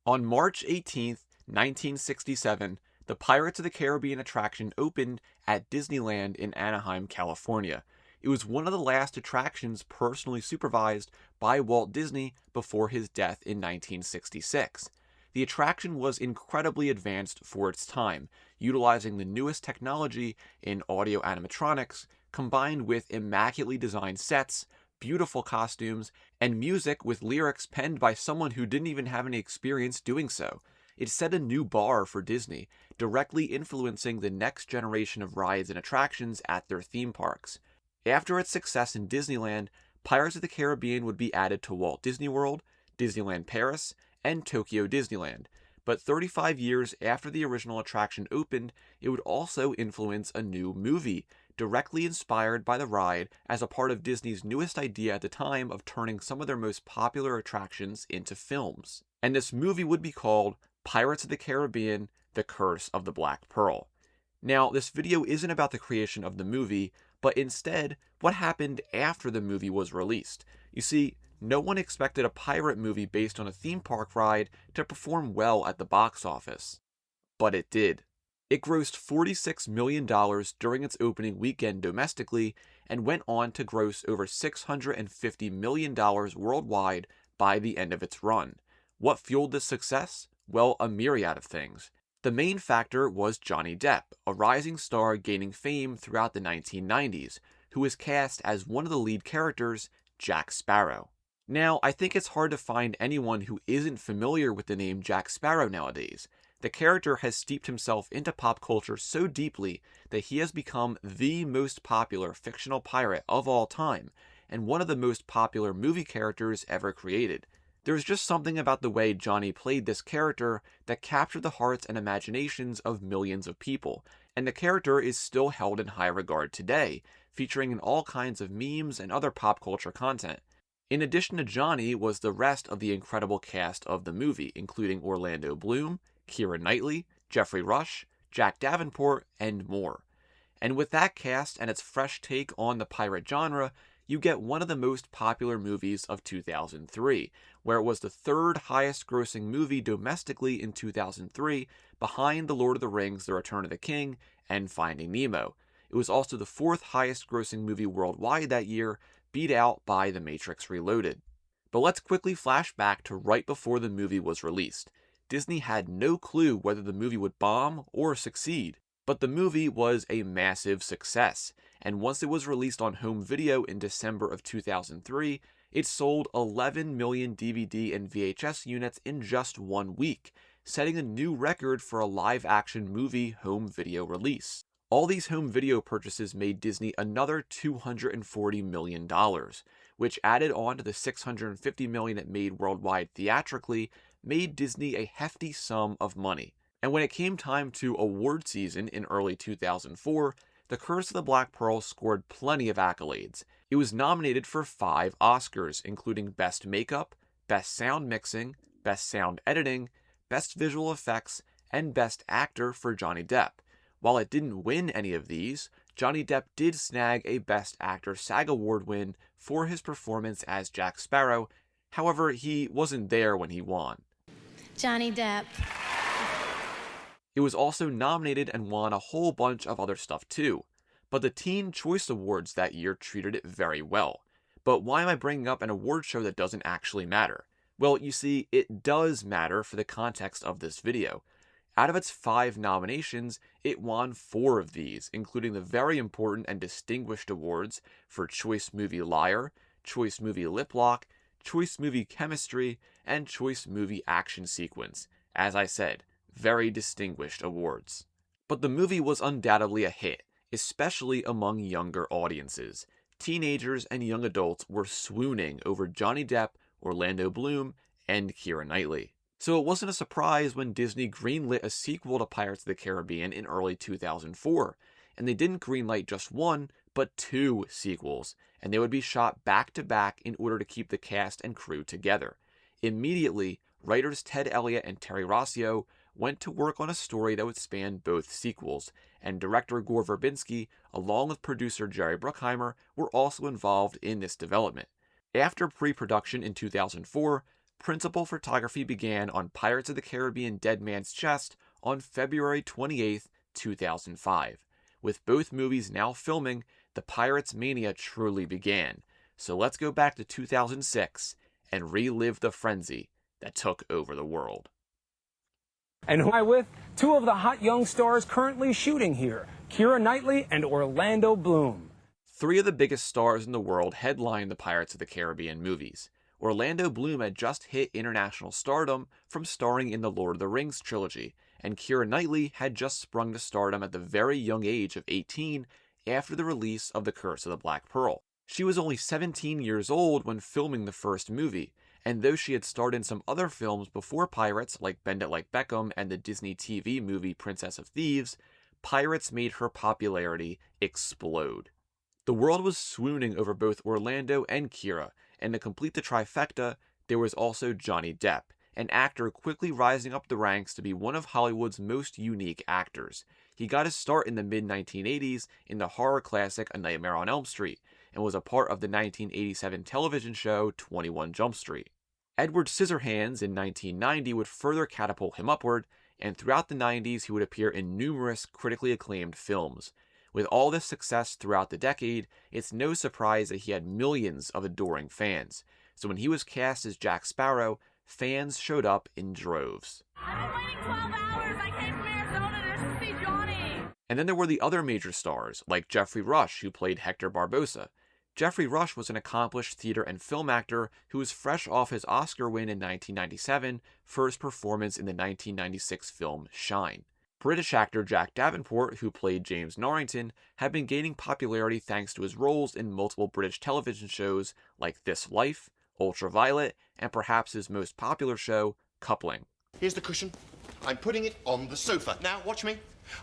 On March 18th, 1967, the Pirates of the Caribbean attraction opened at Disneyland in Anaheim, California. It was one of the last attractions personally supervised by Walt Disney before his death in 1966. The attraction was incredibly advanced for its time, utilizing the newest technology in audio animatronics, combined with immaculately designed sets, beautiful costumes, and music with lyrics penned by someone who didn't even have any experience doing so. It set a new bar for Disney, directly influencing the next generation of rides and attractions at their theme parks. After its success in Disneyland, Pirates of the Caribbean would be added to Walt Disney World, Disneyland Paris, and Tokyo Disneyland. But 35 years after the original attraction opened, it would also influence a new movie, directly inspired by the ride as a part of Disney's newest idea at the time of turning some of their most popular attractions into films. And this movie would be called Pirates of the Caribbean: The Curse of the Black Pearl. Now, this video isn't about the creation of the movie, but instead what happened after the movie was released. You see, no one expected a pirate movie based on a theme park ride to perform well at the box office. But it did. It grossed $46 million during its opening weekend domestically and went on to gross over $650 million worldwide by the end of its run. What fueled this success? Well, a myriad of things. The main factor was Johnny Depp, a rising star gaining fame throughout the 1990s, who was cast as one of the lead characters, Jack Sparrow. Now, I think it's hard to find anyone who isn't familiar with the name Jack Sparrow nowadays. The character has steeped himself into pop culture so deeply that he has become the most popular fictional pirate of all time, and one of the most popular movie characters ever created. There's just something about the way Johnny played this character that captured the hearts and imaginations of millions of people, and the character is still held in high regard today, featuring in all kinds of memes and other pop culture content. In addition to Johnny was the rest of the incredible cast of the movie, including Orlando Bloom, Keira Knightley, Jeffrey Rush, Jack Davenport, and more. And with that cast and its fresh take on the pirate genre, you get one of the most popular movies of 2003, where it was the third highest grossing movie domestically in 2003, behind The Lord of the Rings: The Return of the King and Finding Nemo. It was also the fourth highest grossing movie worldwide that year, beat out by The Matrix Reloaded. But let's quickly flash back to right before the movie was released. Disney had no clue whether the movie would bomb or succeed, but the movie was a massive success, and once it was released on home video in December of 2003, it sold 11 million DVD and VHS units in just 1 week, setting a new record for a live-action movie home video release. All these home video purchases made Disney another $240 million, which added on to the $650 million it made worldwide theatrically, made Disney a hefty sum of money. And when it came time to award season in early 2004, The Curse of the Black Pearl scored plenty of accolades. It was nominated for 5 Oscars, including Best Makeup, Best Sound Mixing, Best Sound Editing, Best Visual Effects, and Best Actor for Johnny Depp. While it didn't win any of these, Johnny Depp did snag a Best Actor SAG Award win for his performance as Jack Sparrow. However, he wasn't there when he won. Johnny Depp. It was also nominated and won a whole bunch of other stuff too, but the Teen Choice Awards that year treated it very well. But why am I bringing up an award show that doesn't actually matter? Well, you see, it does matter for the context of this video. Out of its 5 nominations, it won 4 of these, including the very important and distinguished awards for Choice Movie Liar, Choice Movie Lip Lock, Choice Movie Chemistry, and Choice Movie Action Sequence. As I said, very distinguished awards. But the movie was undoubtedly a hit, especially among younger audiences. Teenagers and young adults were swooning over Johnny Depp, Orlando Bloom, and Keira Knightley. So it wasn't a surprise when Disney greenlit a sequel to Pirates of the Caribbean in early 2004, and they didn't greenlight just 1, but 2 sequels, and they would be shot back to back in order to keep the cast and crew together. Immediately, writers Ted Elliott and Terry Rossio went to work on a story that would span both sequels, and director Gore Verbinski, along with producer Jerry Bruckheimer, were also involved in this development. After pre-production in 2004, Principal photography began on Pirates of the Caribbean Dead Man's Chest on February 28, 2005. With both movies now filming, the Pirates mania truly began. So let's go back to 2006 and relive the frenzy that took over the world. And who am I with? Two of the hot young stars currently shooting here, Keira Knightley and Orlando Bloom. Three of the biggest stars in the world headlined the Pirates of the Caribbean movies. Orlando Bloom had just hit international stardom from starring in the Lord of the Rings trilogy, and Keira Knightley had just sprung to stardom at the very young age of 18 after the release of The Curse of the Black Pearl. She was only 17 years old when filming the first movie, and though she had starred in some other films before Pirates, like Bend It Like Beckham and the Disney TV movie Princess of Thieves, Pirates made her popularity explode. The world was swooning over both Orlando and Keira, and to complete the trifecta, there was also Johnny Depp, an actor quickly rising up the ranks to be one of Hollywood's most unique actors. He got his start in the mid-1980s in the horror classic A Nightmare on Elm Street, and was a part of the 1987 television show 21 Jump Street. Edward Scissorhands in 1990 would further catapult him upward, and throughout the 90s he would appear in numerous critically acclaimed films. With all this success throughout the decade, it's no surprise that he had millions of adoring fans. So when he was cast as Jack Sparrow, fans showed up in droves. I've been waiting 12 hours. I came from Arizona just to see Johnny. And then there were the other major stars, like Jeffrey Rush, who played Hector Barbosa. Jeffrey Rush was an accomplished theater and film actor who was fresh off his Oscar win in 1997 for his performance in the 1996 film Shine. British actor Jack Davenport, who played James Norrington, had been gaining popularity thanks to his roles in multiple British television shows like This Life, Ultraviolet, and perhaps his most popular show, Coupling. Here's the cushion. I'm putting it on the sofa. Now, watch me.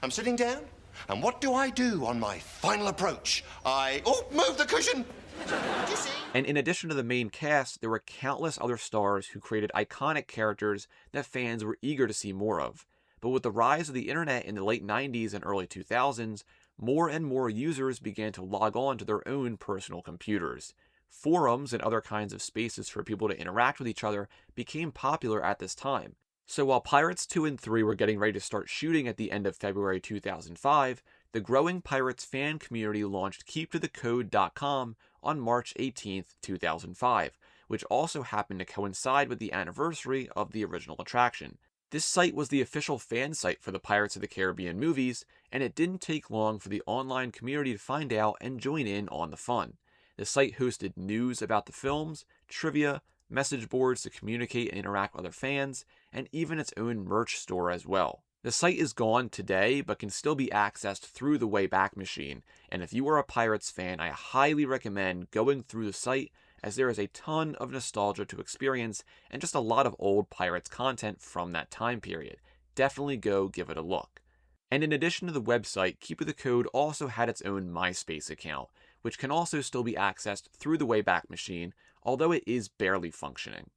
I'm sitting down, and what do I do on my final approach? Move the cushion! Do you see? And in addition to the main cast, there were countless other stars who created iconic characters that fans were eager to see more of. But with the rise of the internet in the late 90s and early 2000s, more and more users began to log on to their own personal computers. Forums and other kinds of spaces for people to interact with each other became popular at this time. So while Pirates 2 and 3 were getting ready to start shooting at the end of February 2005, the growing Pirates fan community launched KeepToTheCode.com on March 18, 2005, which also happened to coincide with the anniversary of the original attraction. This site was the official fan site for the Pirates of the Caribbean movies, and it didn't take long for the online community to find out and join in on the fun. The site hosted news about the films, trivia, message boards to communicate and interact with other fans, and even its own merch store as well. The site is gone today, but can still be accessed through the Wayback Machine, and if you are a Pirates fan, I highly recommend going through the site, as there is a ton of nostalgia to experience and just a lot of old Pirates content from that time period. Definitely go give it a look. And in addition to the website, Keep the Code also had its own MySpace account, which can also still be accessed through the Wayback Machine, although it is barely functioning.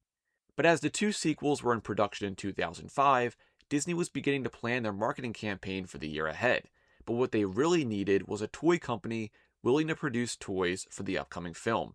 But as the two sequels were in production in 2005, Disney was beginning to plan their marketing campaign for the year ahead. But what they really needed was a toy company willing to produce toys for the upcoming film.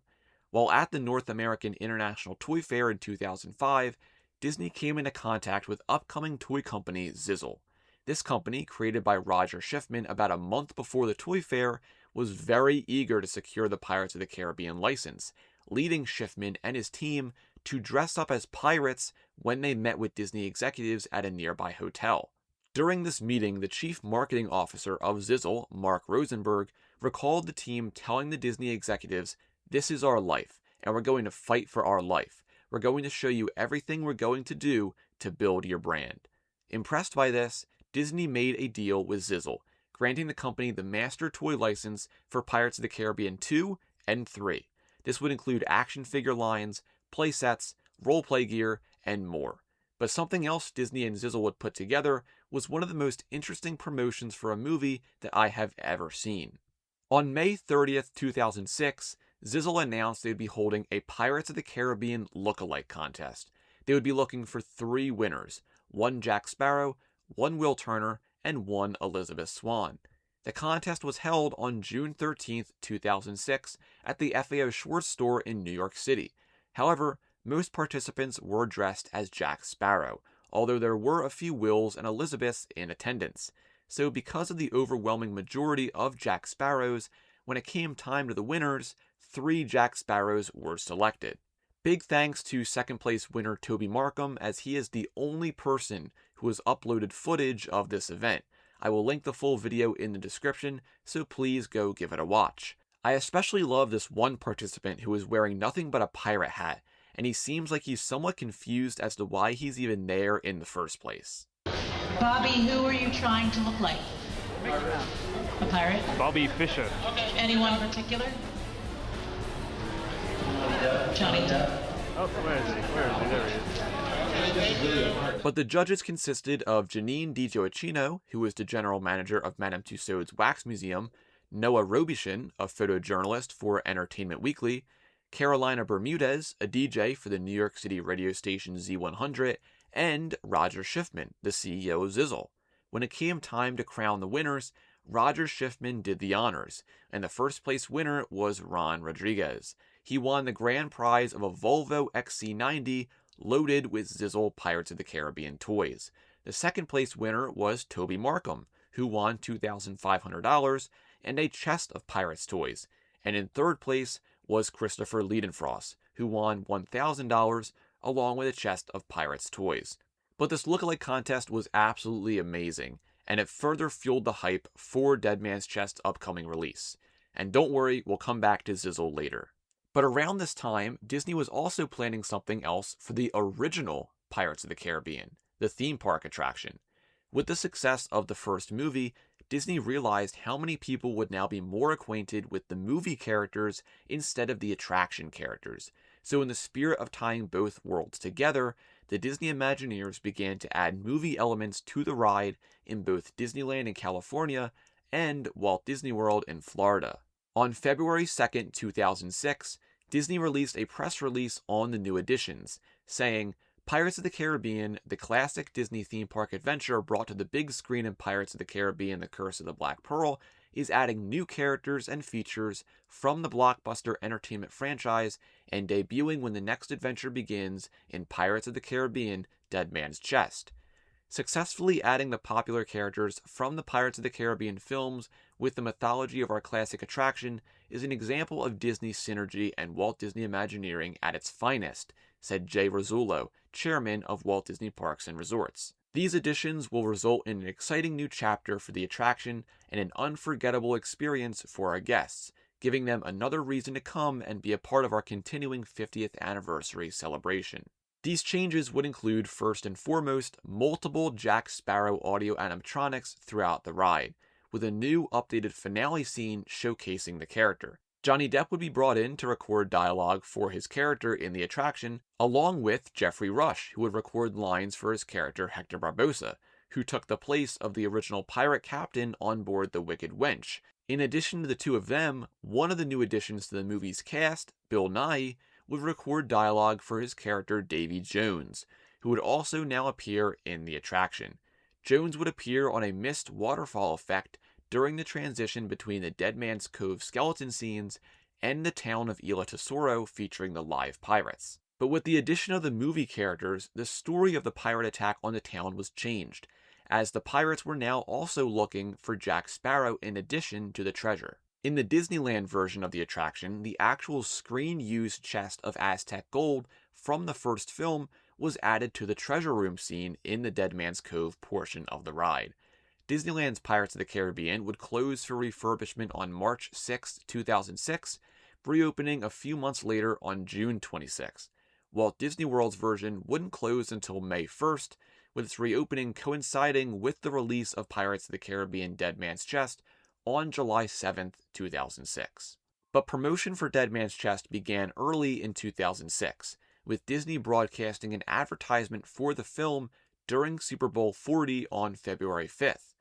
While at the North American International Toy Fair in 2005, Disney came into contact with upcoming toy company Zizzle. This company, created by Roger Schiffman about a month before the toy fair, was very eager to secure the Pirates of the Caribbean license, leading Schiffman and his team to dress up as pirates when they met with Disney executives at a nearby hotel. During this meeting, the chief marketing officer of Zizzle, Mark Rosenberg, recalled the team telling the Disney executives, "This is our life, and we're going to fight for our life. We're going to show you everything we're going to do to build your brand." Impressed by this, Disney made a deal with Zizzle, granting the company the master toy license for Pirates of the Caribbean 2 and 3. This would include action figure lines, playsets, roleplay gear, and more. But something else Disney and Zizzle would put together was one of the most interesting promotions for a movie that I have ever seen. On May 30th, 2006, Zizzle announced they would be holding a Pirates of the Caribbean look-alike contest. They would be looking for 3 winners, 1 Jack Sparrow, 1 Will Turner, and 1 Elizabeth Swann. The contest was held on June 13th, 2006 at the FAO Schwartz store in New York City. However, most participants were dressed as Jack Sparrow, although there were a few Wills and Elizabeths in attendance. So because of the overwhelming majority of Jack Sparrows, when it came time to the winners, 3 Jack Sparrows were selected. Big thanks to second place winner Toby Markham, as he is the only person who has uploaded footage of this event. I will link the full video in the description, so please go give it a watch. I especially love this one participant who is wearing nothing but a pirate hat, and he seems like he's somewhat confused as to why he's even there in the first place. Bobby, who are you trying to look like? A pirate? Bobby Fischer. Anyone in particular? Johnny Depp. Oh, where is he? There he is. But the judges consisted of Janine DiGioacchino, who was the general manager of Madame Tussauds Wax Museum, Noah Robichaud, a photojournalist for Entertainment Weekly, Carolina Bermudez, a DJ for the New York City radio station Z100, and Roger Schiffman, the CEO of Zizzle. When it came time to crown the winners, Roger Schiffman did the honors, and the first place winner was Ron Rodriguez. He won the grand prize of a Volvo XC90 loaded with Zizzle Pirates of the Caribbean toys. The second place winner was Toby Markham, who won $2,500 and a chest of Pirates toys. And in third place was Christopher Liedenfrost, who won $1,000 along with a chest of Pirates toys. But this lookalike contest was absolutely amazing, and it further fueled the hype for Dead Man's Chest's upcoming release. And don't worry, we'll come back to Zizzle later. But around this time, Disney was also planning something else for the original Pirates of the Caribbean, the theme park attraction. With the success of the first movie, Disney realized how many people would now be more acquainted with the movie characters instead of the attraction characters. So in the spirit of tying both worlds together, the Disney Imagineers began to add movie elements to the ride in both Disneyland in California and Walt Disney World in Florida. On February 2nd, 2006, Disney released a press release on the new additions, saying, Pirates of the Caribbean, the classic Disney theme park adventure brought to the big screen in Pirates of the Caribbean: The Curse of the Black Pearl, is adding new characters and features from the blockbuster entertainment franchise and debuting when the next adventure begins in Pirates of the Caribbean: Dead Man's Chest. Successfully adding the popular characters from the Pirates of the Caribbean films with the mythology of our classic attraction is an example of Disney synergy and Walt Disney Imagineering at its finest, said Jay Rizzullo, chairman of Walt Disney Parks and Resorts. These additions will result in an exciting new chapter for the attraction and an unforgettable experience for our guests, giving them another reason to come and be a part of our continuing 50th anniversary celebration. These changes would include, first and foremost, multiple Jack Sparrow audio animatronics throughout the ride, with a new updated finale scene showcasing the character. Johnny Depp would be brought in to record dialogue for his character in the attraction, along with Jeffrey Rush, who would record lines for his character Hector Barbosa, who took the place of the original pirate captain on board the Wicked Wench. In addition to the two of them, one of the new additions to the movie's cast, Bill Nighy, would record dialogue for his character Davy Jones, who would also now appear in the attraction. Jones would appear on a mist waterfall effect during the transition between the Dead Man's Cove skeleton scenes and the town of Isla Tesoro featuring the live pirates. But with the addition of the movie characters, the story of the pirate attack on the town was changed, as the pirates were now also looking for Jack Sparrow in addition to the treasure. In the Disneyland version of the attraction, the actual screen-used chest of Aztec gold from the first film was added to the treasure room scene in the Dead Man's Cove portion of the ride. Disneyland's Pirates of the Caribbean would close for refurbishment on March 6, 2006, reopening a few months later on June 26. Walt Disney World's version wouldn't close until May 1st, with its reopening coinciding with the release of Pirates of the Caribbean: Dead Man's Chest on July 7, 2006. But promotion for Dead Man's Chest began early in 2006, with Disney broadcasting an advertisement for the film during Super Bowl 40 on February 5th.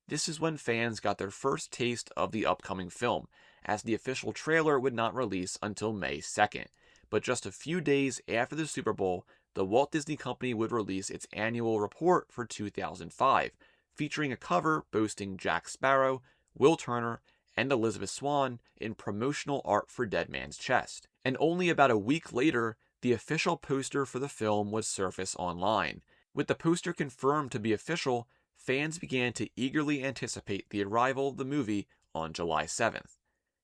This is when fans got their first taste of the upcoming film, as the official trailer would not release until May 2nd. But just a few days after the Super Bowl, the Walt Disney Company would release its annual report for 2005, featuring a cover boasting Jack Sparrow, Will Turner, and Elizabeth Swann in promotional art for Dead Man's Chest. And only about a week later, the official poster for the film would surface online. With the poster confirmed to be official, fans began to eagerly anticipate the arrival of the movie on July 7th.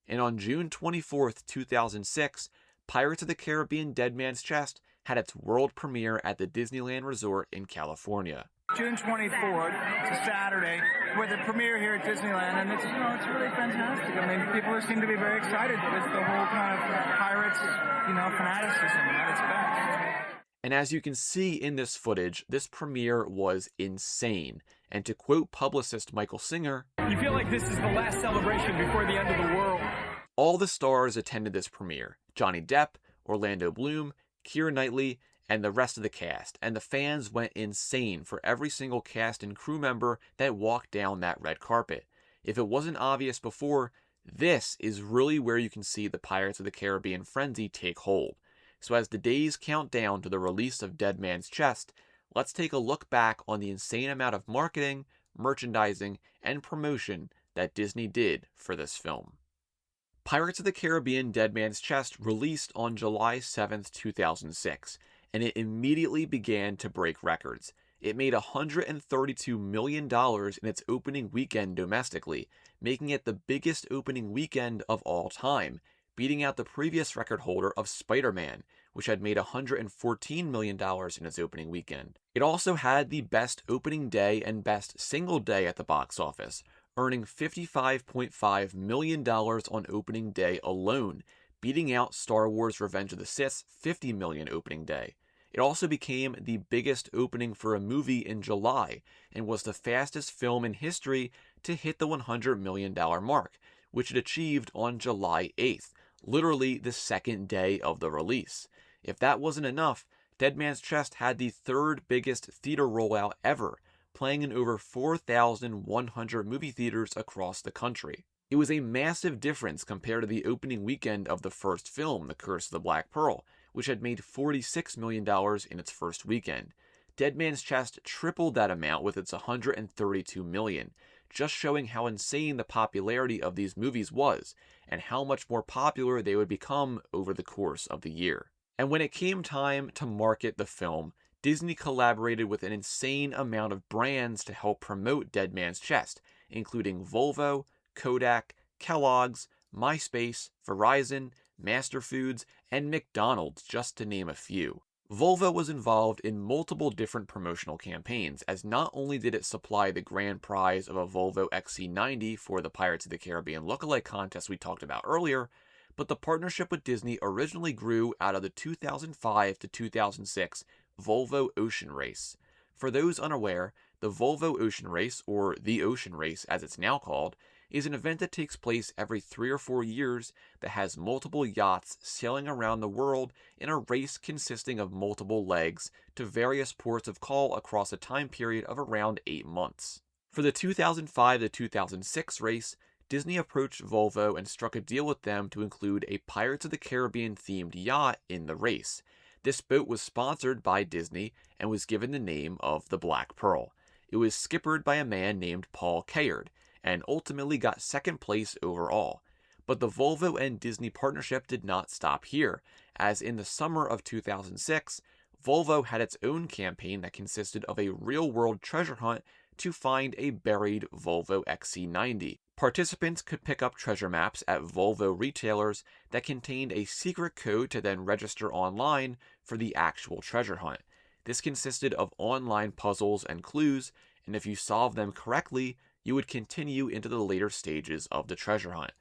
And on June 24th, 2006, Pirates of the Caribbean Dead Man's Chest had its world premiere at the Disneyland Resort in California. June 24th, it's a Saturday, with a premiere here at Disneyland, and it's really fantastic. I mean, people seem to be very excited with the whole kind of Pirates, fanaticism at its best. And as you can see in this footage, this premiere was insane. And to quote publicist Michael Singer, You feel like this is the last celebration before the end of the world. all the stars attended this premiere. Johnny Depp, Orlando Bloom, Keira Knightley, and the rest of the cast, and the fans went insane for every single cast and crew member that walked down that red carpet. If it wasn't obvious before, this is really where you can see the Pirates of the Caribbean frenzy take hold. So as the days count down to the release of Dead Man's Chest, let's take a look back on the insane amount of marketing, merchandising, and promotion that Disney did for this film. Pirates of the Caribbean Dead Man's Chest released on July 7th, 2006, and it immediately began to break records. It made $132 million in its opening weekend domestically, making it the biggest opening weekend of all time, beating out the previous record holder of Spider-Man, which had made $114 million in its opening weekend. It also had the best opening day and best single day at the box office, earning $55.5 million on opening day alone, beating out Star Wars Revenge of the Sith's $50 million opening day. It also became the biggest opening for a movie in July, and was the fastest film in history to hit the $100 million mark, which it achieved on July 8th, literally the second day of the release. If that wasn't enough, Dead Man's Chest had the third biggest theater rollout ever, playing in over 4,100 movie theaters across the country. It was a massive difference compared to the opening weekend of the first film, The Curse of the Black Pearl, which had made $46 million in its first weekend. Dead Man's Chest tripled that amount with its $132 million, just showing how insane the popularity of these movies was, and how much more popular they would become over the course of the year. And when it came time to market the film, Disney collaborated with an insane amount of brands to help promote Dead Man's Chest, including Volvo, Kodak, Kellogg's, MySpace, Verizon, Master Foods, and McDonald's, just to name a few. Volvo was involved in multiple different promotional campaigns, as not only did it supply the grand prize of a Volvo XC90 for the Pirates of the Caribbean lookalike contest we talked about earlier, but the partnership with Disney originally grew out of the 2005 to 2006 Volvo Ocean Race. For those unaware, the Volvo Ocean Race, or the Ocean Race as it's now called, is an event that takes place every 3 or 4 years that has multiple yachts sailing around the world in a race consisting of multiple legs to various ports of call across a time period of around 8 months. For the 2005 to 2006 race, Disney approached Volvo and struck a deal with them to include a Pirates of the Caribbean themed yacht in the race. This boat was sponsored by Disney and was given the name of the Black Pearl. It was skippered by a man named Paul Kayard, and ultimately got second place overall. But the Volvo and Disney partnership did not stop here, as in the summer of 2006, Volvo had its own campaign that consisted of a real-world treasure hunt to find a buried Volvo XC90. Participants could pick up treasure maps at Volvo retailers that contained a secret code to then register online for the actual treasure hunt. This consisted of online puzzles and clues, and if you solved them correctly, you would continue into the later stages of the treasure hunt.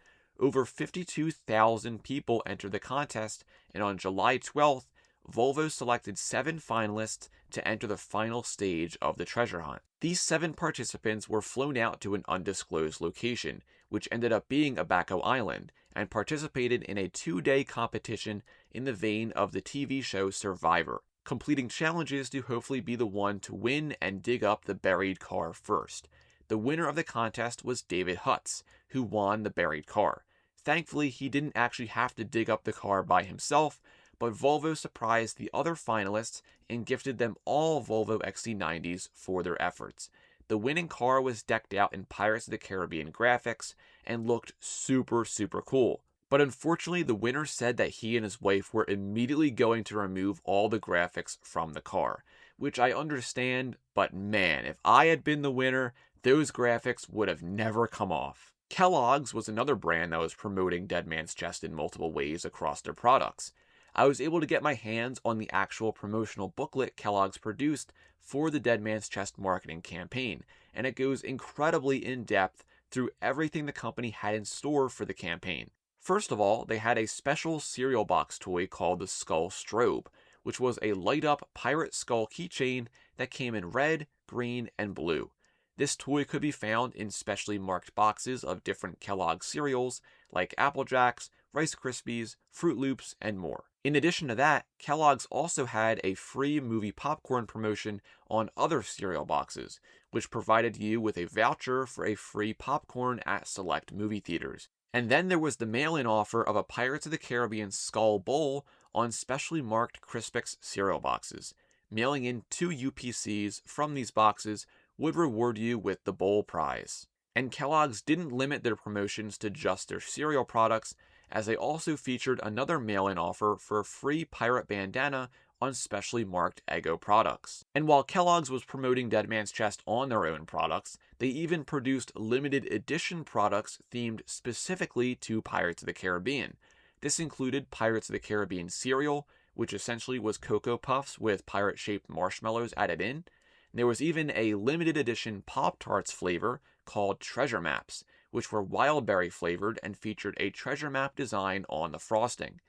Over 52,000 people entered the contest, and on July 12th, Volvo selected 7 finalists to enter the final stage of the treasure hunt. These 7 participants were flown out to an undisclosed location, which ended up being Abaco Island, and participated in a 2-day competition in the vein of the TV show Survivor, completing challenges to hopefully be the one to win and dig up the buried car first. The winner of the contest was David Hutz, who won the buried car. Thankfully, he didn't actually have to dig up the car by himself, but Volvo surprised the other finalists and gifted them all Volvo XC90s for their efforts. The winning car was decked out in Pirates of the Caribbean graphics and looked super cool. But unfortunately, the winner said that he and his wife were immediately going to remove all the graphics from the car, which I understand, but man, if I had been the winner, those graphics would have never come off. Kellogg's was another brand that was promoting Dead Man's Chest in multiple ways across their products. I was able to get my hands on the actual promotional booklet Kellogg's produced for the Dead Man's Chest marketing campaign, and it goes incredibly in depth through everything the company had in store for the campaign. First of all, they had a special cereal box toy called the Skull Strobe, which was a light-up pirate skull keychain that came in red, green, and blue. This toy could be found in specially marked boxes of different Kellogg's cereals like Apple Jacks, Rice Krispies, Fruit Loops, and more. In addition to that, Kellogg's also had a free movie popcorn promotion on other cereal boxes, which provided you with a voucher for a free popcorn at select movie theaters. And then there was the mail-in offer of a Pirates of the Caribbean Skull Bowl on specially marked Crispix cereal boxes. Mailing in 2 UPCs from these boxes would reward you with the bowl prize. And Kellogg's didn't limit their promotions to just their cereal products, as they also featured another mail-in offer for a free pirate bandana on specially marked Eggo products. And while Kellogg's was promoting Dead Man's Chest on their own products, they even produced limited edition products themed specifically to Pirates of the Caribbean. This included Pirates of the Caribbean cereal, which essentially was Cocoa Puffs with pirate-shaped marshmallows added in. There was even a limited edition Pop-Tarts flavor called Treasure Maps, which were wild berry flavored and featured a treasure map design on the frosting.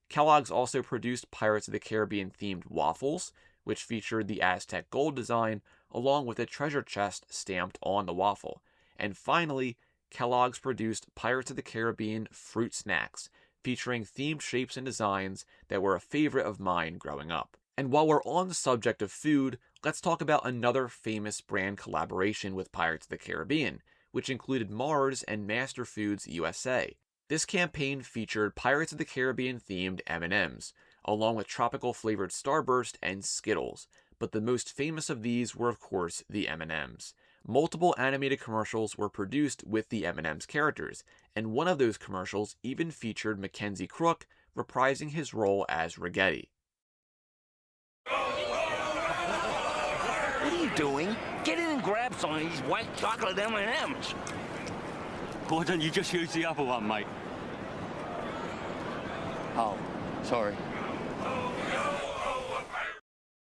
Kellogg's also produced Pirates of the Caribbean themed waffles, which featured the Aztec gold design along with a treasure chest stamped on the waffle. And finally, Kellogg's produced Pirates of the Caribbean fruit snacks, featuring themed shapes and designs that were a favorite of mine growing up. And while we're on the subject of food, let's talk about another famous brand collaboration with Pirates of the Caribbean, which included Mars and Master Foods USA. This campaign featured Pirates of the Caribbean themed M&Ms, along with tropical flavored Starburst and Skittles, but the most famous of these were of course the M&Ms. Multiple animated commercials were produced with the M&M's characters, and one of those commercials even featured Mackenzie Crook reprising his role as Rigetti. What are you doing? Get in and grab some of these white chocolate M&Ms. Why don't you just use the other one, mate? Oh, sorry.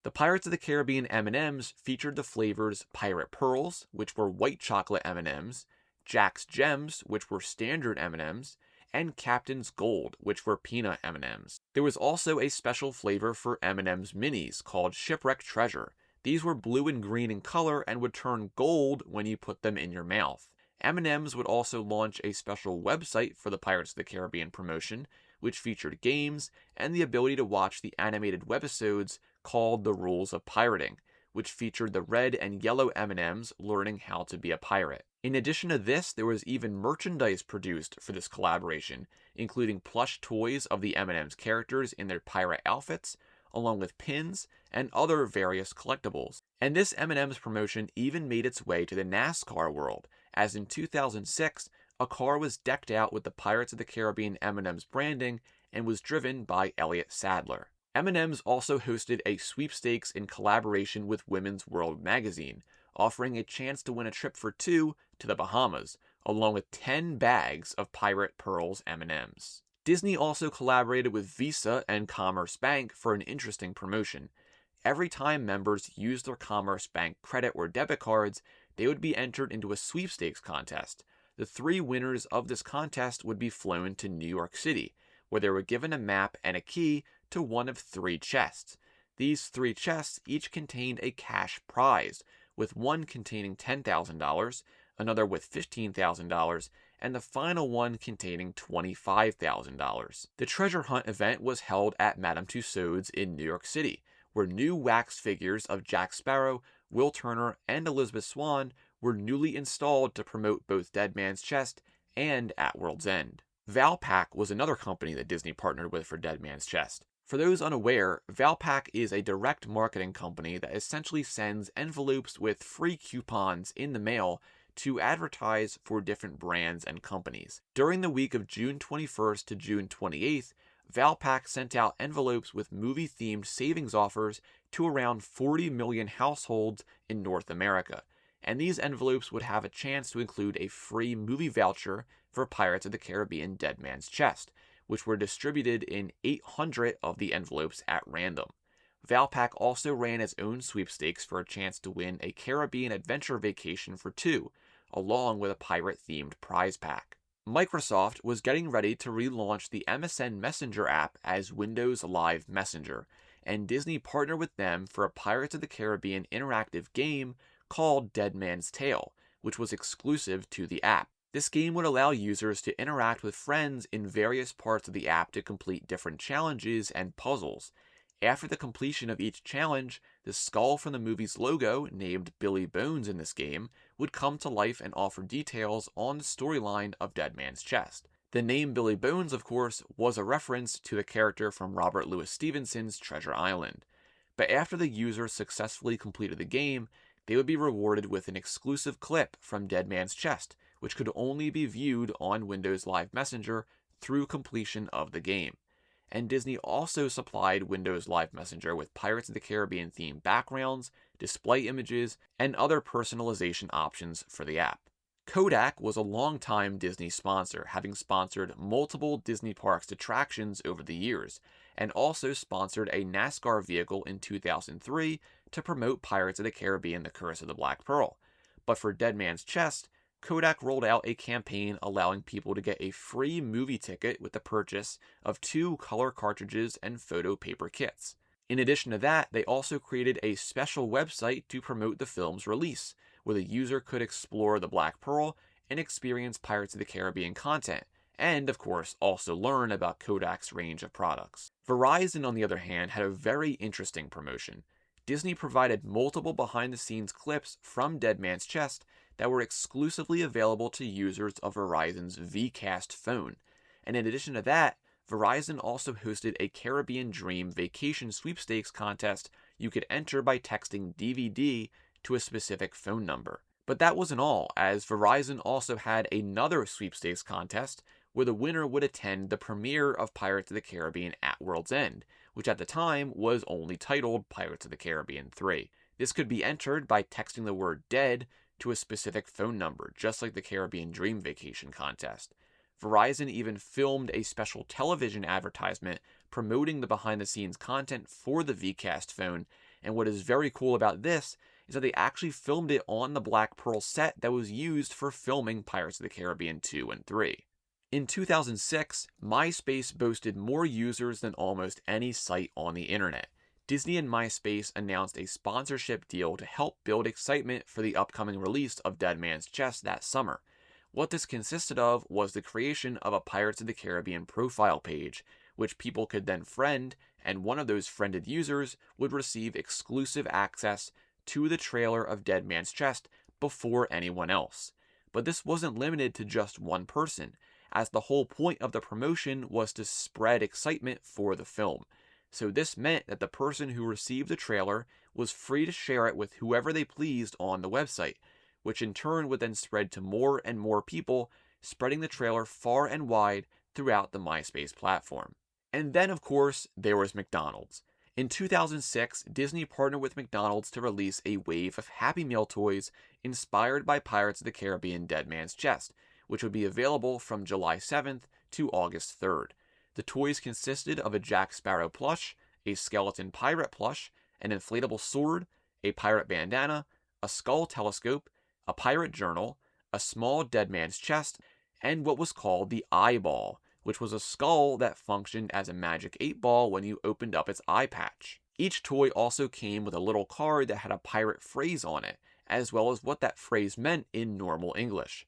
The Pirates of the Caribbean M&Ms featured the flavors Pirate Pearls, which were white chocolate M&Ms, Jack's Gems, which were standard M&Ms, and Captain's Gold, which were peanut M&Ms. There was also a special flavor for M&M's Minis called Shipwreck Treasure. These were blue and green in color and would turn gold when you put them in your mouth. M&M's would also launch a special website for the Pirates of the Caribbean promotion, which featured games and the ability to watch the animated webisodes called The Rules of Pirating, which featured the red and yellow M&Ms learning how to be a pirate. In addition to this, there was even merchandise produced for this collaboration, including plush toys of the M&M's characters in their pirate outfits, along with pins and other various collectibles. And this M&M's promotion even made its way to the NASCAR world, as in 2006, a car was decked out with the Pirates of the Caribbean M&M's branding and was driven by Elliott Sadler. M&M's also hosted a sweepstakes in collaboration with Women's World magazine, offering a chance to win a trip for 2 to the Bahamas, along with 10 bags of Pirate Pearls M&Ms. Disney also collaborated with Visa and Commerce Bank for an interesting promotion. Every time members used their Commerce Bank credit or debit cards, they would be entered into a sweepstakes contest. The 3 winners of this contest would be flown to New York City, where they were given a map and a key to one of 3 chests. These 3 chests each contained a cash prize, with one containing $10,000, another with $15,000, and the final one containing $25,000. The treasure hunt event was held at Madame Tussauds in New York City, where new wax figures of Jack Sparrow, Will Turner, and Elizabeth Swann were newly installed to promote both Dead Man's Chest and At World's End. Valpak was another company that Disney partnered with for Dead Man's Chest. For those unaware, Valpak is a direct marketing company that essentially sends envelopes with free coupons in the mail to advertise for different brands and companies. During the week of June 21st to June 28th, Valpak sent out envelopes with movie-themed savings offers to around 40 million households in North America, and these envelopes would have a chance to include a free movie voucher for Pirates of the Caribbean Dead Man's Chest, which were distributed in 800 of the envelopes at random. Valpak also ran its own sweepstakes for a chance to win a Caribbean adventure vacation for two, along with a pirate-themed prize pack. Microsoft was getting ready to relaunch the MSN Messenger app as Windows Live Messenger, and Disney partnered with them for a Pirates of the Caribbean interactive game called Dead Man's Tale, which was exclusive to the app. This game would allow users to interact with friends in various parts of the app to complete different challenges and puzzles. After the completion of each challenge, the skull from the movie's logo, named Billy Bones in this game, would come to life and offer details on the storyline of Dead Man's Chest. The name Billy Bones, of course, was a reference to the character from Robert Louis Stevenson's Treasure Island. But after the user successfully completed the game, they would be rewarded with an exclusive clip from Dead Man's Chest, which could only be viewed on Windows Live Messenger through completion of the game. And Disney also supplied Windows Live Messenger with Pirates of the Caribbean themed backgrounds, display images, and other personalization options for the app. Kodak was a longtime Disney sponsor, having sponsored multiple Disney Parks attractions over the years, and also sponsored a NASCAR vehicle in 2003 to promote Pirates of the Caribbean: The Curse of the Black Pearl. But for Dead Man's Chest, Kodak rolled out a campaign allowing people to get a free movie ticket with the purchase of 2 color cartridges and photo paper kits. In addition to that, they also created a special website to promote the film's release, where the user could explore the Black Pearl and experience Pirates of the Caribbean content, and of course also learn about Kodak's range of products. Verizon, on the other hand, had a very interesting promotion. Disney provided multiple behind-the-scenes clips from Dead Man's Chest that were exclusively available to users of Verizon's Vcast phone. And in addition to that, Verizon also hosted a Caribbean Dream vacation sweepstakes contest you could enter by texting DVD to a specific phone number. But that wasn't all, as Verizon also had another sweepstakes contest where the winner would attend the premiere of Pirates of the Caribbean at World's End, which at the time was only titled Pirates of the Caribbean 3. This could be entered by texting the word DEAD to a specific phone number, just like the Caribbean Dream Vacation contest. Verizon even filmed a special television advertisement promoting the behind-the-scenes content for the Vcast phone, and what is very cool about this is that they actually filmed it on the Black Pearl set that was used for filming Pirates of the Caribbean 2 and 3. In 2006, MySpace boasted more users than almost any site on the internet. Disney and MySpace announced a sponsorship deal to help build excitement for the upcoming release of Dead Man's Chest that summer. What this consisted of was the creation of a Pirates of the Caribbean profile page, which people could then friend, and one of those friended users would receive exclusive access to the trailer of Dead Man's Chest before anyone else. But this wasn't limited to just one person, as the whole point of the promotion was to spread excitement for the film. So this meant that the person who received the trailer was free to share it with whoever they pleased on the website, which in turn would then spread to more and more people, spreading the trailer far and wide throughout the MySpace platform. And then, of course, there was McDonald's. In 2006, Disney partnered with McDonald's to release a wave of Happy Meal toys inspired by Pirates of the Caribbean Dead Man's Chest, which would be available from July 7th to August 3rd. The toys consisted of a Jack Sparrow plush, a skeleton pirate plush, an inflatable sword, a pirate bandana, a skull telescope, a pirate journal, a small Dead Man's Chest, and what was called the eyeball, which was a skull that functioned as a magic 8-ball when you opened up its eye patch. Each toy also came with a little card that had a pirate phrase on it, as well as what that phrase meant in normal English.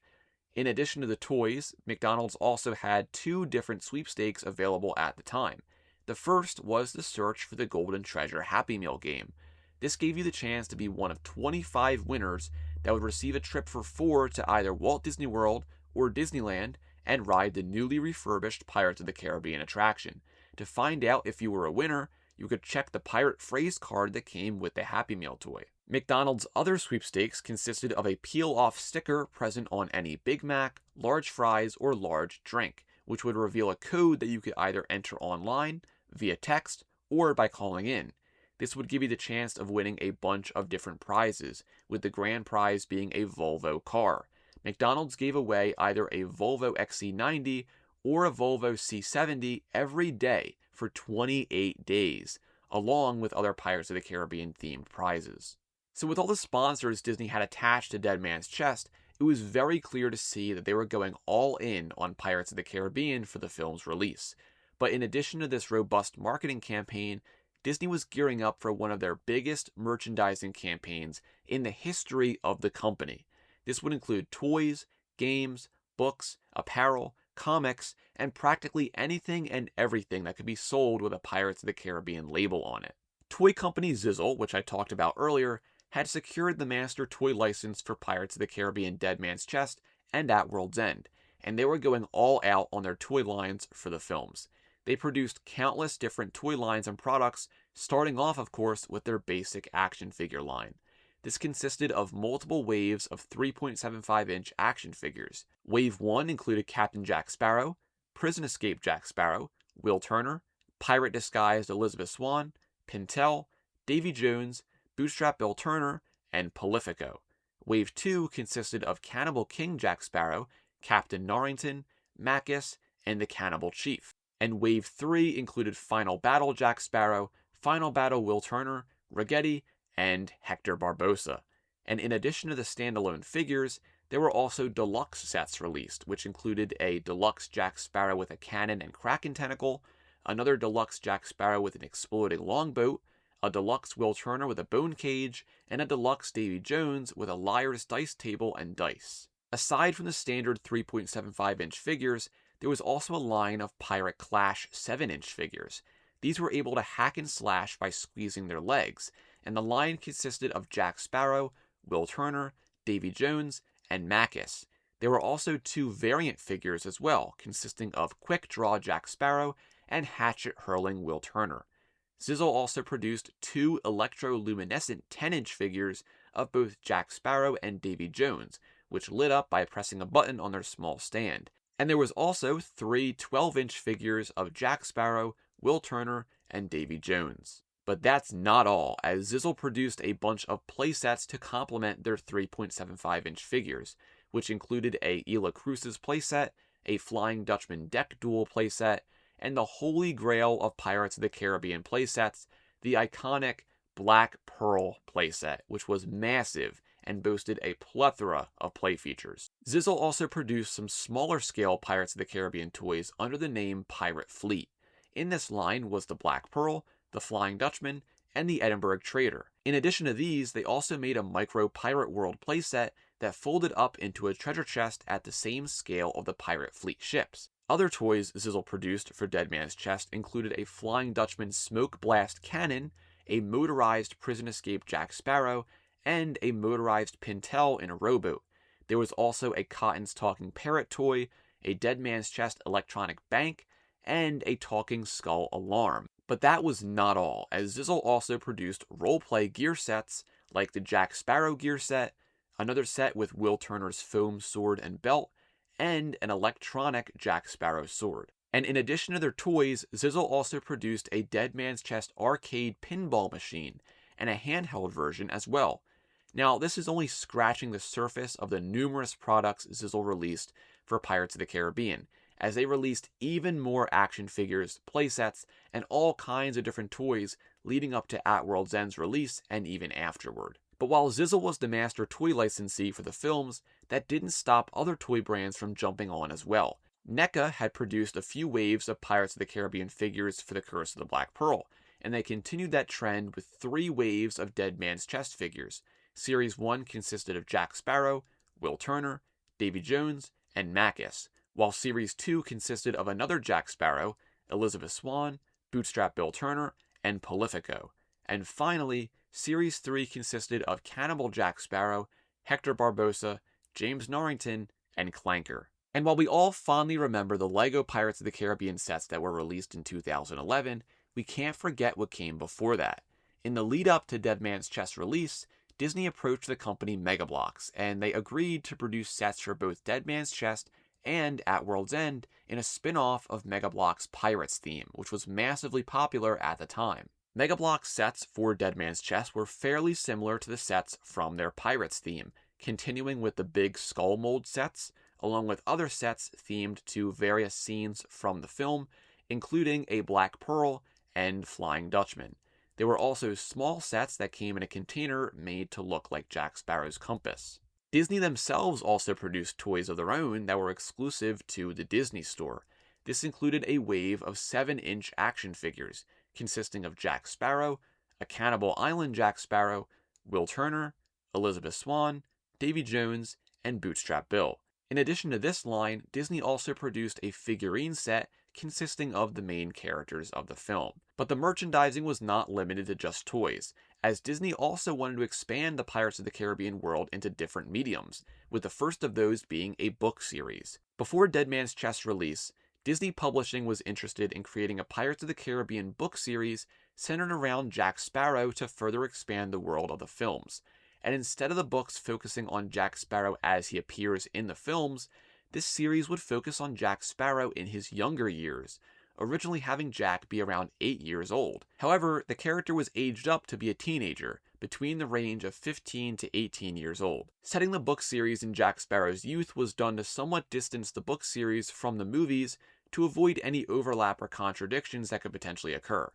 In addition to the toys, McDonald's also had 2 different sweepstakes available at the time. The first was the Search for the Golden Treasure Happy Meal game. This gave you the chance to be one of 25 winners that would receive a trip for 4 to either Walt Disney World or Disneyland and ride the newly refurbished Pirates of the Caribbean attraction. To find out if you were a winner, you could check the pirate phrase card that came with the Happy Meal toy. McDonald's other sweepstakes consisted of a peel-off sticker present on any Big Mac, large fries, or large drink, which would reveal a code that you could either enter online, via text, or by calling in. This would give you the chance of winning a bunch of different prizes, with the grand prize being a Volvo car. McDonald's gave away either a Volvo XC90 or a Volvo C70 every day for 28 days, along with other Pirates of the Caribbean themed prizes. So with all the sponsors Disney had attached to Dead Man's Chest, it was very clear to see that they were going all in on Pirates of the Caribbean for the film's release. But in addition to this robust marketing campaign, Disney was gearing up for one of their biggest merchandising campaigns in the history of the company. This would include toys, games, books, apparel, comics, and practically anything and everything that could be sold with a Pirates of the Caribbean label on it. Toy company Zizzle, which I talked about earlier, had secured the master toy license for Pirates of the Caribbean Dead Man's Chest and At World's End, and they were going all out on their toy lines for the films. They produced countless different toy lines and products, starting off, of course, with their basic action figure line. This consisted of multiple waves of 3.75-inch action figures. Wave 1 included Captain Jack Sparrow, Prison Escape Jack Sparrow, Will Turner, Pirate Disguised Elizabeth Swann, Pintel, Davy Jones, Bootstrap Bill Turner, and Palifico. Wave 2 consisted of Cannibal King Jack Sparrow, Captain Norrington, Macus, and the Cannibal Chief. And Wave 3 included Final Battle Jack Sparrow, Final Battle Will Turner, Ragetti, and Hector Barbossa. And in addition to the standalone figures, there were also deluxe sets released, which included a deluxe Jack Sparrow with a cannon and kraken tentacle, another deluxe Jack Sparrow with an exploding longboat, a deluxe Will Turner with a bone cage, and a deluxe Davy Jones with a liar's dice table and dice. Aside from the standard 3.75-inch figures, there was also a line of Pirate Clash 7-inch figures. These were able to hack and slash by squeezing their legs, and the line consisted of Jack Sparrow, Will Turner, Davy Jones, and Macus. There were also 2 variant figures as well, consisting of Quick Draw Jack Sparrow and Hatchet Hurling Will Turner. Zizzle also produced 2 electroluminescent 10-inch figures of both Jack Sparrow and Davy Jones, which lit up by pressing a button on their small stand. And there was also 3 12-inch figures of Jack Sparrow, Will Turner, and Davy Jones. But that's not all, as Zizzle produced a bunch of playsets to complement their 3.75-inch figures, which included a Ela Cruces playset, a Flying Dutchman deck duel playset, and the holy grail of Pirates of the Caribbean playsets, the iconic Black Pearl playset, which was massive and boasted a plethora of play features. Zizzle also produced some smaller scale Pirates of the Caribbean toys under the name Pirate Fleet. In this line was the Black Pearl, the Flying Dutchman, and the Edinburgh Trader. In addition to these, they also made a micro Pirate World playset that folded up into a treasure chest at the same scale of the Pirate Fleet ships. Other toys Zizzle produced for Dead Man's Chest included a Flying Dutchman Smoke Blast Cannon, a motorized Prison Escape Jack Sparrow, and a motorized Pintel in a rowboat. There was also a Cotton's Talking Parrot toy, a Dead Man's Chest electronic bank, and a talking skull alarm. But that was not all, as Zizzle also produced roleplay gear sets like the Jack Sparrow gear set, another set with Will Turner's foam sword and belt, and an electronic Jack Sparrow sword. And in addition to their toys, Zizzle also produced a Dead Man's Chest arcade pinball machine, and a handheld version as well. Now, this is only scratching the surface of the numerous products Zizzle released for Pirates of the Caribbean, as they released even more action figures, playsets, and all kinds of different toys leading up to At World's End's release and even afterward. But while Zizzle was the master toy licensee for the films, that didn't stop other toy brands from jumping on as well. NECA had produced a few waves of Pirates of the Caribbean figures for the Curse of the Black Pearl, and they continued that trend with 3 waves of Dead Man's Chest figures. Series 1 consisted of Jack Sparrow, Will Turner, Davy Jones, and Macus, while Series 2 consisted of another Jack Sparrow, Elizabeth Swann, Bootstrap Bill Turner, and Palifico. And finally, Series 3 consisted of Cannibal Jack Sparrow, Hector Barbossa, James Norrington, and Clanker. And while we all fondly remember the LEGO Pirates of the Caribbean sets that were released in 2011, we can't forget what came before that. In the lead up to Dead Man's Chest release, Disney approached the company Megablocks, and they agreed to produce sets for both Dead Man's Chest and At World's End in a spin-off of Megablocks' Pirates theme, which was massively popular at the time. Megablocks sets for Dead Man's Chest were fairly similar to the sets from their Pirates theme, continuing with the big skull mold sets, along with other sets themed to various scenes from the film, including a Black Pearl and Flying Dutchman. There were also small sets that came in a container made to look like Jack Sparrow's compass. Disney themselves also produced toys of their own that were exclusive to the Disney Store. This included a wave of 7-inch action figures, consisting of Jack Sparrow, a Cannibal Island Jack Sparrow, Will Turner, Elizabeth Swann, Davy Jones, and Bootstrap Bill. In addition to this line, Disney also produced a figurine set consisting of the main characters of the film. But the merchandising was not limited to just toys, as Disney also wanted to expand the Pirates of the Caribbean world into different mediums, with the first of those being a book series. Before Dead Man's Chest release, Disney Publishing was interested in creating a Pirates of the Caribbean book series centered around Jack Sparrow to further expand the world of the films. And instead of the books focusing on Jack Sparrow as he appears in the films, this series would focus on Jack Sparrow in his younger years, originally having Jack be around 8 years old. However, the character was aged up to be a teenager, between the range of 15 to 18 years old. Setting the book series in Jack Sparrow's youth was done to somewhat distance the book series from the movies to avoid any overlap or contradictions that could potentially occur.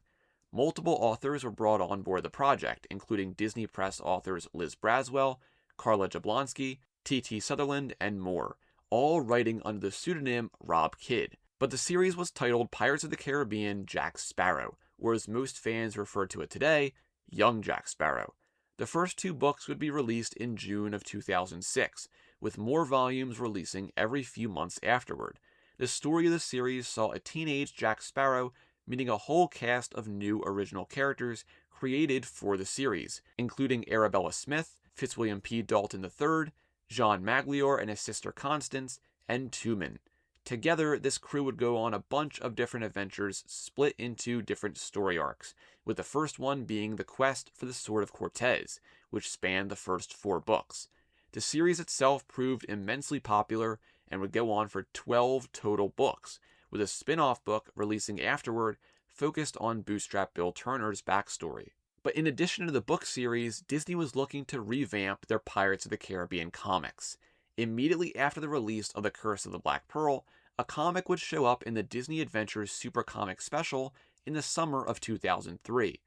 Multiple authors were brought on board the project, including Disney Press authors Liz Braswell, Carla Jablonski, T.T. Sutherland, and more, all writing under the pseudonym Rob Kidd. But the series was titled Pirates of the Caribbean Jack Sparrow, or as most fans refer to it today, Young Jack Sparrow. The first 2 books would be released in June of 2006, with more volumes releasing every few months afterward. The story of the series saw a teenage Jack Sparrow meeting a whole cast of new original characters created for the series, including Arabella Smith, Fitzwilliam P. Dalton III, Jean Magliore and his sister Constance, and Tumen. Together, this crew would go on a bunch of different adventures split into different story arcs, with the first one being the quest for the Sword of Cortez, which spanned the first 4 books. The series itself proved immensely popular and would go on for 12 total books, with a spin-off book releasing afterward focused on Bootstrap Bill Turner's backstory. But in addition to the book series, Disney was looking to revamp their Pirates of the Caribbean comics. Immediately after the release of The Curse of the Black Pearl, a comic would show up in the Disney Adventures Super Comic Special in the summer of 2003.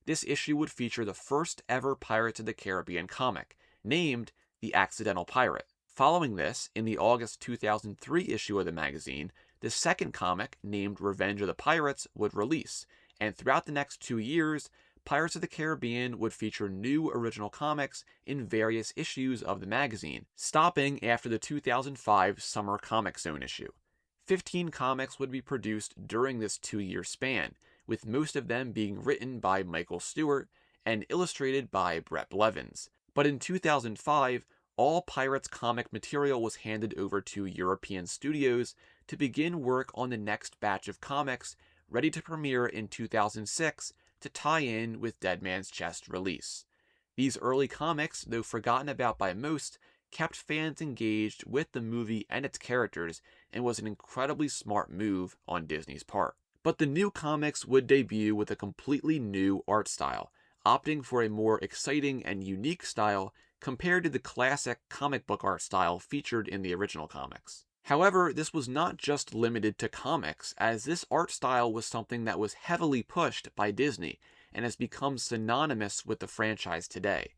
This issue would feature the first ever Pirates of the Caribbean comic, named The Accidental Pirate. Following this, in the August 2003 issue of the magazine, the second comic, named Revenge of the Pirates, would release, and throughout the next 2 years, Pirates of the Caribbean would feature new original comics in various issues of the magazine, stopping after the 2005 Summer Comic Zone issue. 15 comics would be produced during this 2-year span, with most of them being written by Michael Stewart and illustrated by Brett Blevins. But in 2005, all Pirates comic material was handed over to European studios to begin work on the next batch of comics, ready to premiere in 2006 to tie in with Dead Man's Chest release. These early comics, though forgotten about by most, kept fans engaged with the movie and its characters and was an incredibly smart move on Disney's part. But the new comics would debut with a completely new art style, opting for a more exciting and unique style compared to the classic comic book art style featured in the original comics. However, this was not just limited to comics, as this art style was something that was heavily pushed by Disney and has become synonymous with the franchise today.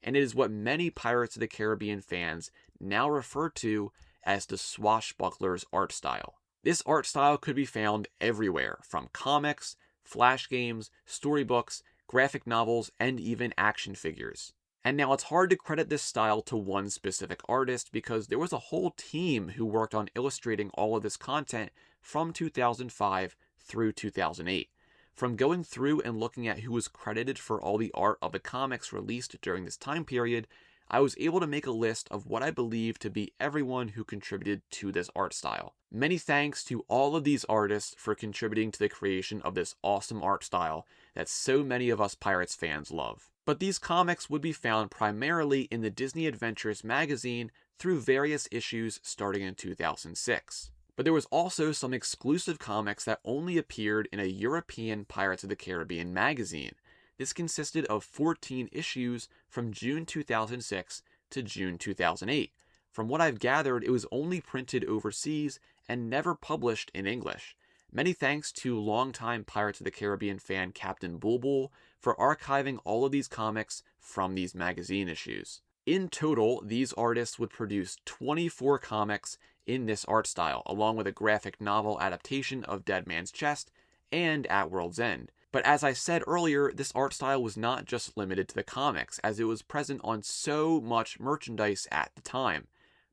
And it is what many Pirates of the Caribbean fans now refer to as the swashbuckler's art style. This art style could be found everywhere, from comics, flash games, storybooks, graphic novels, and even action figures. And now it's hard to credit this style to one specific artist because there was a whole team who worked on illustrating all of this content from 2005 through 2008. From going through and looking at who was credited for all the art of the comics released during this time period, I was able to make a list of what I believe to be everyone who contributed to this art style. Many thanks to all of these artists for contributing to the creation of this awesome art style that so many of us Pirates fans love. But these comics would be found primarily in the Disney Adventures magazine through various issues starting in 2006. But there was also some exclusive comics that only appeared in a European Pirates of the Caribbean magazine. This consisted of 14 issues from June 2006 to June 2008. From what I've gathered, it was only printed overseas and never published in English. Many thanks to longtime Pirates of the Caribbean fan Captain Bulbul for archiving all of these comics from these magazine issues. In total, these artists would produce 24 comics in this art style, along with a graphic novel adaptation of Dead Man's Chest and At World's End. But as I said earlier, this art style was not just limited to the comics, as it was present on so much merchandise at the time.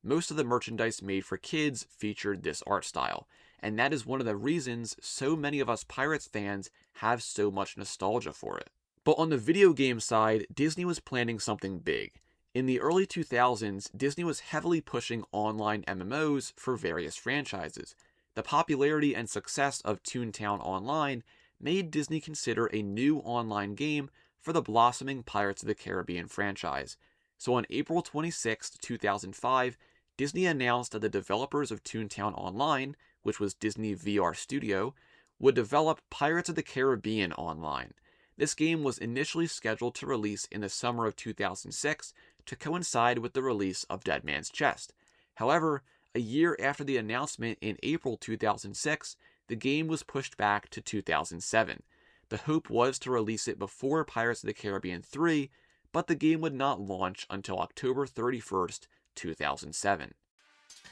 Most of the merchandise made for kids featured this art style, and that is one of the reasons so many of us Pirates fans have so much nostalgia for it. But on the video game side, Disney was planning something big. In the early 2000s, Disney was heavily pushing online MMOs for various franchises. The popularity and success of Toontown Online made Disney consider a new online game for the blossoming Pirates of the Caribbean franchise. So on April 26, 2005, Disney announced that the developers of Toontown Online, which was Disney VR Studio, would develop Pirates of the Caribbean Online. This game was initially scheduled to release in the summer of 2006 to coincide with the release of Dead Man's Chest. However, a year after the announcement in April 2006, the game was pushed back to 2007. The hope was to release it before Pirates of the Caribbean 3, but the game would not launch until October 31st, 2007.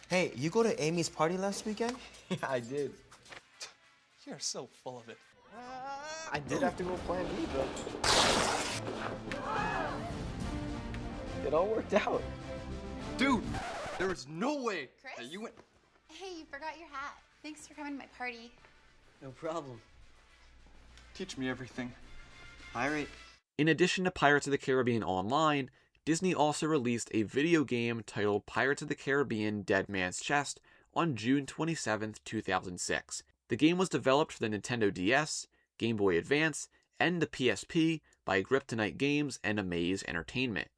Hey, you go to Amy's party last weekend? Yeah, I did. You're so full of it. I did have to go plan B, but it all worked out. Dude, there was no way Chris? that you went. Hey, you forgot your hat. Thanks for coming to my party. No problem. Teach me everything. Pirate. In addition to Pirates of the Caribbean Online, Disney also released a video game titled Pirates of the Caribbean Dead Man's Chest on June 27, 2006. The game was developed for the Nintendo DS, Game Boy Advance, and the PSP by Kryptonite Games and Amaze Entertainment.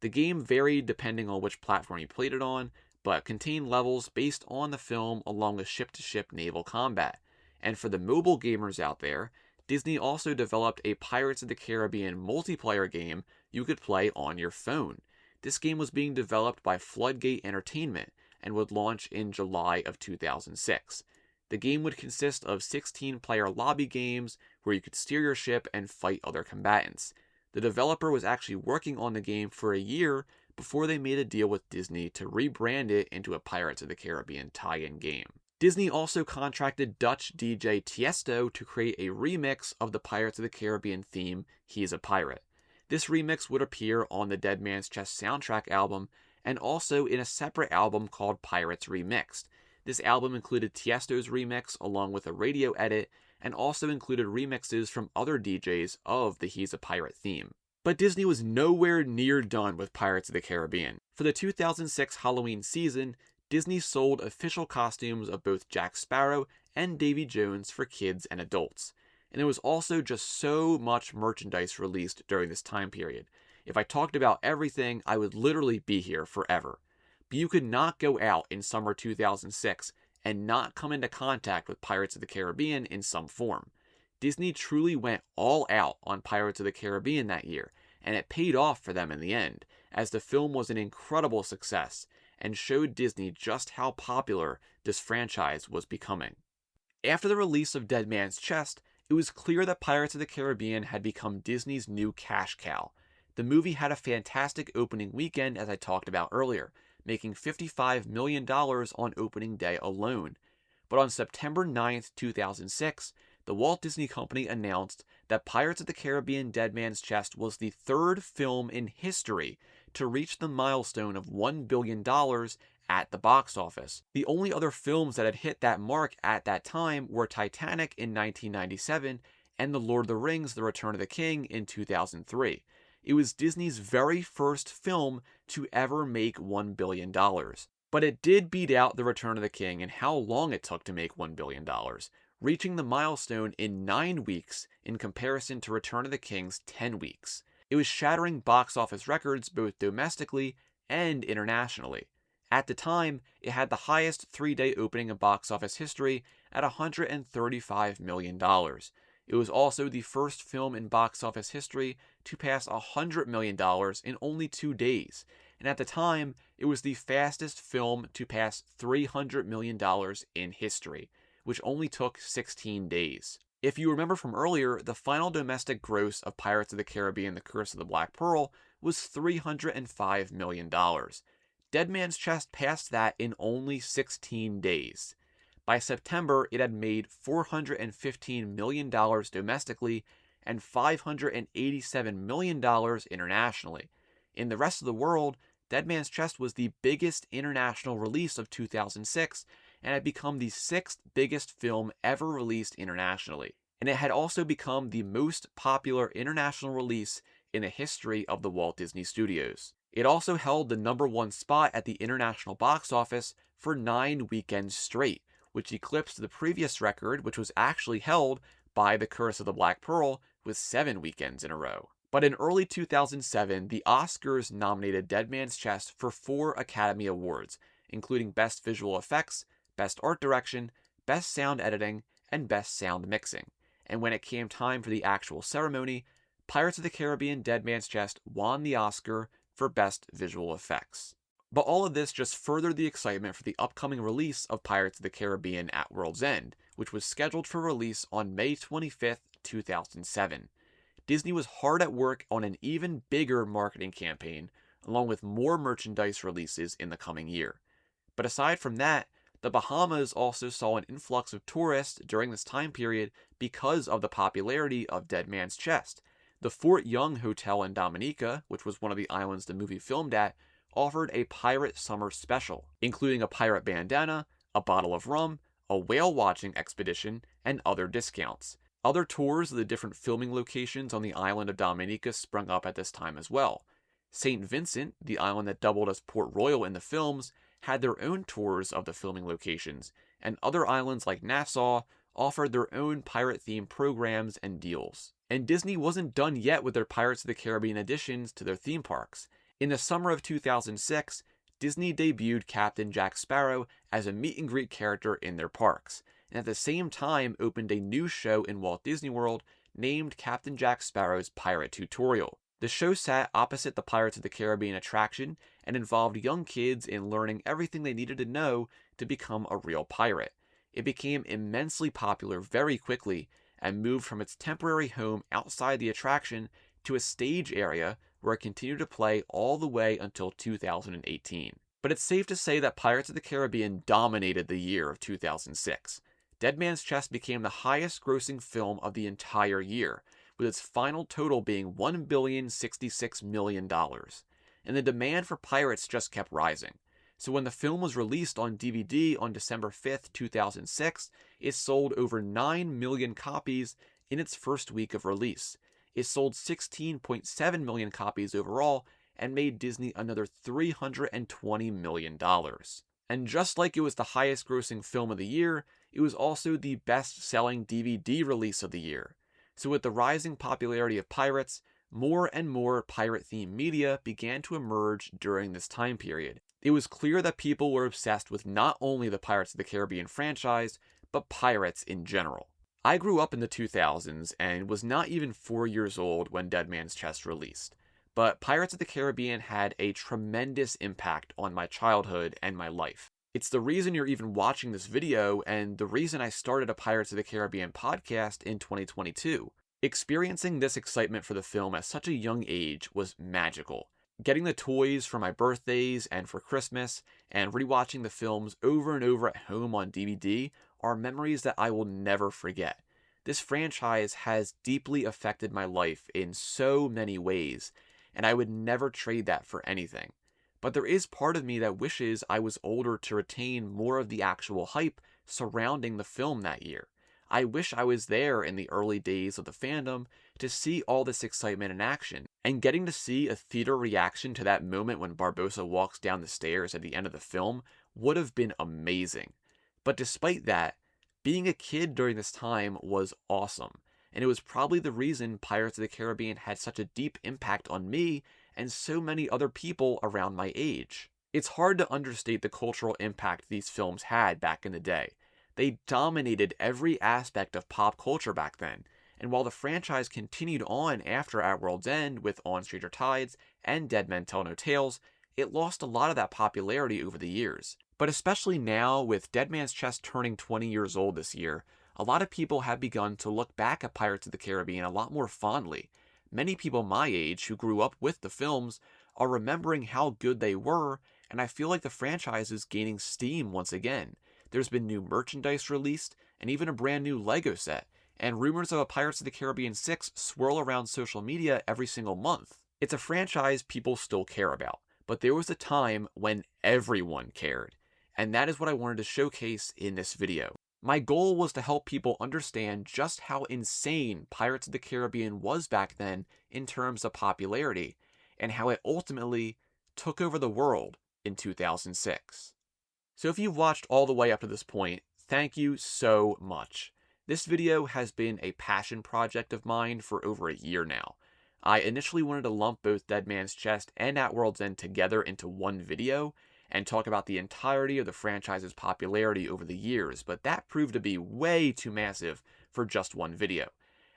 The game varied depending on which platform you played it on, but contained levels based on the film along with ship-to-ship naval combat. And for the mobile gamers out there, Disney also developed a Pirates of the Caribbean multiplayer game you could play on your phone. This game was being developed by Floodgate Entertainment and would launch in July of 2006. The game would consist of 16-player lobby games where you could steer your ship and fight other combatants. The developer was actually working on the game for a year before they made a deal with Disney to rebrand it into a Pirates of the Caribbean tie-in game. Disney also contracted Dutch DJ Tiesto to create a remix of the Pirates of the Caribbean theme, He's a Pirate. This remix would appear on the Dead Man's Chest soundtrack album and also in a separate album called Pirates Remixed. This album included Tiesto's remix along with a radio edit and also included remixes from other DJs of the He's a Pirate theme. But Disney was nowhere near done with Pirates of the Caribbean. For the 2006 Halloween season, Disney sold official costumes of both Jack Sparrow and Davy Jones for kids and adults. And there was also just so much merchandise released during this time period. If I talked about everything, I would literally be here forever. But you could not go out in summer 2006 and not come into contact with Pirates of the Caribbean in some form. Disney truly went all out on Pirates of the Caribbean that year, and it paid off for them in the end, as the film was an incredible success and showed Disney just how popular this franchise was becoming. After the release of Dead Man's Chest, it was clear that Pirates of the Caribbean had become Disney's new cash cow. The movie had a fantastic opening weekend, as I talked about earlier, making $55 million on opening day alone. But on September 9th, 2006, the Walt Disney Company announced that Pirates of the Caribbean Dead Man's Chest was the third film in history to reach the milestone of $1 billion at the box office. The only other films that had hit that mark at that time were Titanic in 1997 and The Lord of the Rings: The Return of the King in 2003. It was Disney's very first film to ever make $1 billion. But it did beat out The Return of the King in how long it took to make $1 billion, reaching the milestone in 9 weeks in comparison to Return of the King's 10 weeks. It was shattering box office records both domestically and internationally. At the time, it had the highest three-day opening in box office history at $135 million. It was also the first film in box office history to pass $100 million in only 2 days, and at the time, it was the fastest film to pass $300 million in history, which only took 16 days. If you remember from earlier, the final domestic gross of Pirates of the Caribbean: The Curse of the Black Pearl was $305 million. Dead Man's Chest passed that in only 16 days. By September, it had made $415 million domestically and $587 million internationally. In the rest of the world, Dead Man's Chest was the biggest international release of 2006 and had become the 6th biggest film ever released internationally. And it had also become the most popular international release in the history of the Walt Disney Studios. It also held the #1 spot at the international box office for 9 weekends straight, which eclipsed the previous record, which was actually held by The Curse of the Black Pearl with 7 weekends in a row. But in early 2007, the Oscars nominated Dead Man's Chest for 4 Academy Awards, including Best Visual Effects, Best Art Direction, Best Sound Editing, and Best Sound Mixing. And when it came time for the actual ceremony, Pirates of the Caribbean: Dead Man's Chest won the Oscar for Best Visual Effects. But all of this just furthered the excitement for the upcoming release of Pirates of the Caribbean at World's End, which was scheduled for release on May 25th, 2007. Disney was hard at work on an even bigger marketing campaign, along with more merchandise releases in the coming year. But aside from that, the Bahamas also saw an influx of tourists during this time period because of the popularity of Dead Man's Chest. The Fort Young Hotel in Dominica, which was one of the islands the movie filmed at, offered a pirate summer special, including a pirate bandana, a bottle of rum, a whale watching expedition, and other discounts. Other tours of the different filming locations on the island of Dominica sprung up at this time as well. St. Vincent, the island that doubled as Port Royal in the films, had their own tours of the filming locations, and other islands like Nassau offered their own pirate-themed programs and deals. And Disney wasn't done yet with their Pirates of the Caribbean additions to their theme parks. In the summer of 2006, Disney debuted Captain Jack Sparrow as a meet-and-greet character in their parks, and at the same time opened a new show in Walt Disney World named Captain Jack Sparrow's Pirate Tutorial. The show sat opposite the Pirates of the Caribbean attraction and involved young kids in learning everything they needed to know to become a real pirate. It became immensely popular very quickly and moved from its temporary home outside the attraction to a stage area where it continued to play all the way until 2018. But it's safe to say that Pirates of the Caribbean dominated the year of 2006. Dead Man's Chest became the highest grossing film of the entire year, with its final total being $1,066 million. And the demand for pirates just kept rising. So when the film was released on DVD on December 5th, 2006, it sold over 9 million copies in its first week of release. It sold 16.7 million copies overall and made Disney another $320 million. And just like it was the highest grossing film of the year, it was also the best-selling DVD release of the year. So with the rising popularity of pirates, more and more pirate-themed media began to emerge during this time period. It was clear that people were obsessed with not only the Pirates of the Caribbean franchise, but pirates in general. I grew up in the 2000s and was not even 4 years old when Dead Man's Chest released, but Pirates of the Caribbean had a tremendous impact on my childhood and my life. It's the reason you're even watching this video and the reason I started a Pirates of the Caribbean podcast in 2022. Experiencing this excitement for the film at such a young age was magical. Getting the toys for my birthdays and for Christmas, and rewatching the films over and over at home on DVD are memories that I will never forget. This franchise has deeply affected my life in so many ways, and I would never trade that for anything. But there is part of me that wishes I was older to retain more of the actual hype surrounding the film that year. I wish I was there in the early days of the fandom to see all this excitement in action, and getting to see a theater reaction to that moment when Barbossa walks down the stairs at the end of the film would have been amazing. But despite that, being a kid during this time was awesome. and it was probably the reason Pirates of the Caribbean had such a deep impact on me and so many other people around my age. It's hard to understate the cultural impact these films had back in the day. They dominated every aspect of pop culture back then, and while the franchise continued on after At World's End with On Stranger Tides and Dead Men Tell No Tales, it lost a lot of that popularity over the years. But especially now, with Dead Man's Chest turning 20 years old this year, a lot of people have begun to look back at Pirates of the Caribbean a lot more fondly. Many people my age who grew up with the films are remembering how good they were, and I feel like the franchise is gaining steam once again. There's been new merchandise released, and even a brand new Lego set, and rumors of a Pirates of the Caribbean 6 swirl around social media every single month. It's a franchise people still care about, but there was a time when everyone cared, and that is what I wanted to showcase in this video. My goal was to help people understand just how insane Pirates of the Caribbean was back then in terms of popularity, and how it ultimately took over the world in 2006. So if you've watched all the way up to this point, thank you so much. This video has been a passion project of mine for over a year now. I initially wanted to lump both Dead Man's Chest and At World's End together into one video and talk about the entirety of the franchise's popularity over the years, but that proved to be way too massive for just one video.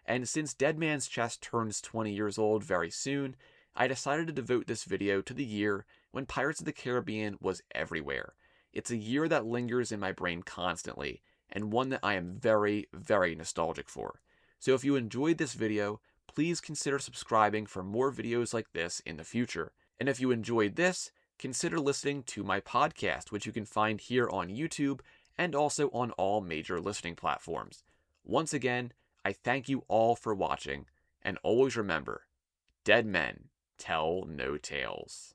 And since Dead Man's Chest turns 20 years old very soon, I decided to devote this video to the year when Pirates of the Caribbean was everywhere. It's a year that lingers in my brain constantly, and one that I am very, very nostalgic for. So if you enjoyed this video, please consider subscribing for more videos like this in the future. And if you enjoyed this, consider listening to my podcast, which you can find here on YouTube and also on all major listening platforms. Once again, I thank you all for watching, and always remember, dead men tell no tales.